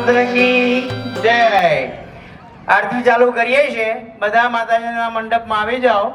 રામચંદ્ર કી જય। આરતી ચાલુ કરીએ છીએ, બધા માતાજીના મંડપમાં આવી જાઓ।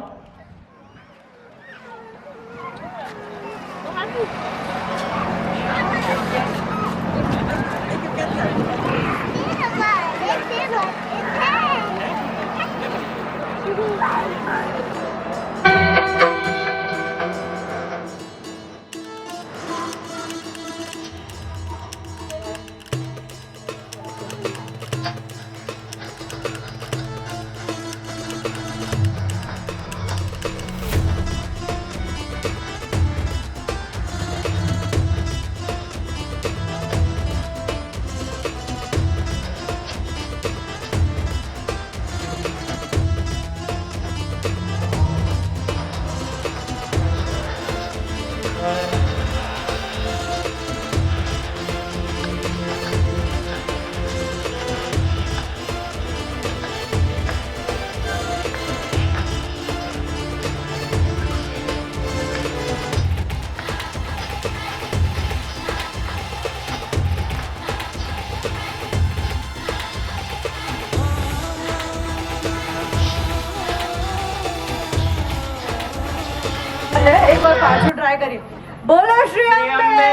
एक बार पाछू ट्राई करिए। बोलो श्री अम्बे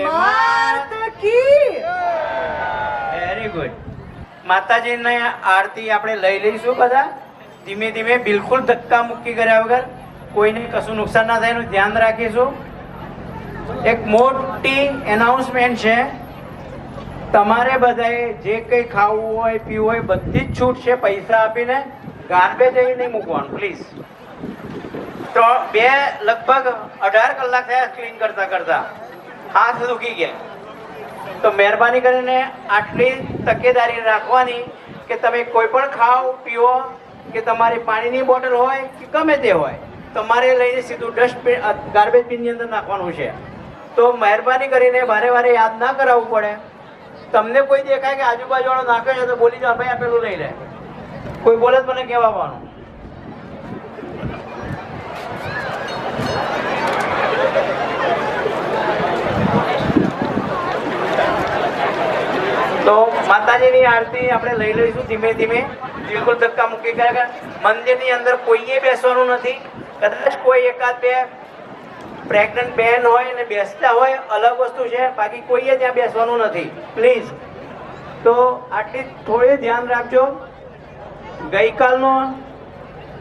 मात की। Very good. માતાજીને આરતી આપણે લઈ લઈશું બધા ધીમે ધીમે, બિલકુલ ધક્કા મુક્કી કર્યા વગર, કોઈને કશું નુકસાન ના થાય એનું ધ્યાન રાખીશું। એક મોટી એનાઉન્સમેન્ટ છે, તમારે બધાએ જે કંઈ ખાવું હોય પીવું હોય બધી જ છૂટ છે, પૈસા આપીને ગાર્બેજ નહીં મૂકવાનું પ્લીઝ। લગભગ 18 કલાક થયા ક્લીન કરતા કરતા, હાથ દુખી ગયા। તો મહેરબાની કરીને આટલી તકેદારી રાખવાની કે તમે કોઈ પણ ખાઓ પીવો કે તમારી પાણીની બોટલ હોય કે ગમે તે હોય, તમારે લઈને સીધું ડસ્ટબિન ગાર્બેજ બિનની અંદર નાખવાનું છે। તો મહેરબાની કરીને વારે વારે યાદ ના કરાવવું પડે। તમને કોઈ દેખાય કે આજુબાજુવાળો નાખે છે તો બોલી જાઓ, ભાઈ આ પેલું લઈ લે, કોઈ બોલે તો મને કહેવાનું। તો માતાજીની આરતી આપણે લઈ લઈશું ધીમે ધીમે, બિલકુલ ધક્કા મૂકી કરે। મંદિરની અંદર કોઈએ બેસવાનું નથી, કદાચ કોઈ એકાદ બે પ્રેગ્નન્ટ બેન હોય ને બેસતા હોય અલગ વસ્તુ છે, બાકી કોઈએ ત્યાં બેસવાનું નથી પ્લીઝ। તો આટલી થોડી ધ્યાન રાખજો। ગઈકાલનો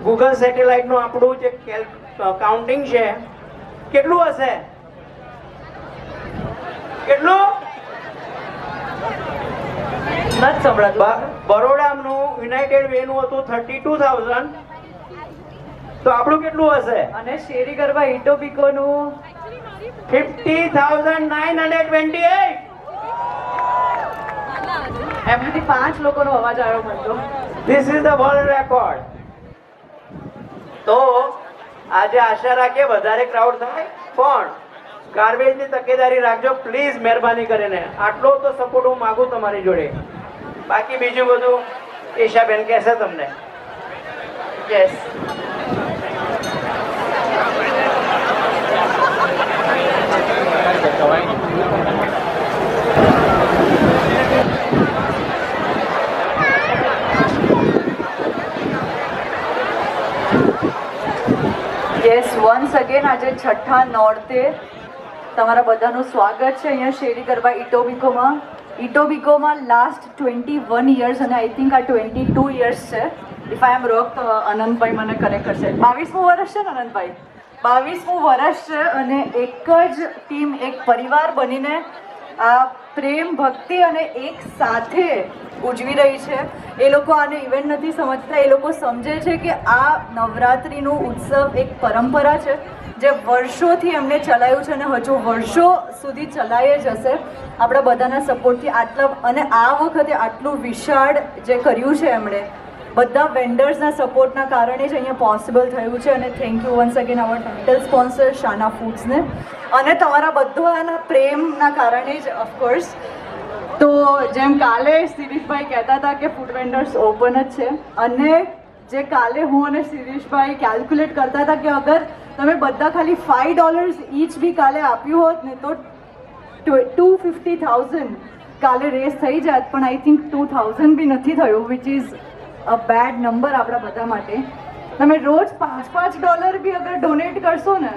ગૂગલ સેટેલાઇટનું આપણું જે કાઉન્ટિંગ છે કેટલું હશે? કેટલું? બરોડાનું યુનાઇટેડ વેનું હતું 32,000, તો આપણું કેટલું હશે? અને શેરી ગરબા ઇટોબિકો નું 50,928। એમાંથી 5 લોકોનો અવાજ આવ્યો મને તો। This is the world record. તો આજે આશા રાખીએ વધારે ક્રાઉડ થાય, પણ ગાર્બેજની તકેદારી રાખજો પ્લીઝ, મહેરબાની કરીને। આટલો તો સપોર્ટ હું માગું તમારી જોડે, બાકી બીજું બધું ઈશાબેન કહેશે તમને। યસ, યસ, વન્સ અગેન આજે છઠ્ઠા નોરતે તમારા બધાનું સ્વાગત છે અહીંયા શેરી ગરબા ઇટોબિકોમાં। ઇટોબિકોમાં લાસ્ટ 21 યર્સ અને આઈ થિંક આ 22 યર્સ છે, ઇફ આઈ એમ રોંગ તો આનંદભાઈ મને કરેક્ટ કરશે। 22મું વર્ષ છે ને આનંદભાઈ? 22મું વર્ષ છે અને એક જ ટીમ, એક પરિવાર બનીને આ પ્રેમ ભક્તિ અને એક સાથે ઉજવી રહી છે। એ લોકો આને ઇવેન્ટ નથી સમજતા, એ લોકો સમજે છે કે આ નવરાત્રિનું ઉત્સવ એક પરંપરા છે જે વર્ષોથી એમને ચલાવ્યું છે અને હજુ વર્ષો સુધી ચલાવી જ હશે આપણા બધાના સપોર્ટથી। આટલા અને આ વખતે આટલું વિશાળ જે કર્યું છે એમણે, બધા વેન્ડર્સના સપોર્ટના કારણે જ અહીંયા પોસિબલ થયું છે। અને thank you once again our title sponsor Shana ફૂડ્સને, અને તમારા બધાના પ્રેમના કારણે જ ઓફકોર્સ। તો જેમ કાલે શિરીષભાઈ કહેતા હતા કે ફૂડ વેન્ડર્સ ઓપન જ છે, અને જે કાલે હું અને શિરીષભાઈ કેલ્ક્યુલેટ કરતા હતા કે અગર તમે બધા ખાલી $5 ઈચ બી કાલે આપ્યું હોત ને તો 250,000 કાલે રેસ થઈ જાત પણ આઈ થિંક 2000 બી નથી થયું which is a bad number આપણા બધા માટે. તમે રોજ $5 બી અગર ડોનેટ કરશો ને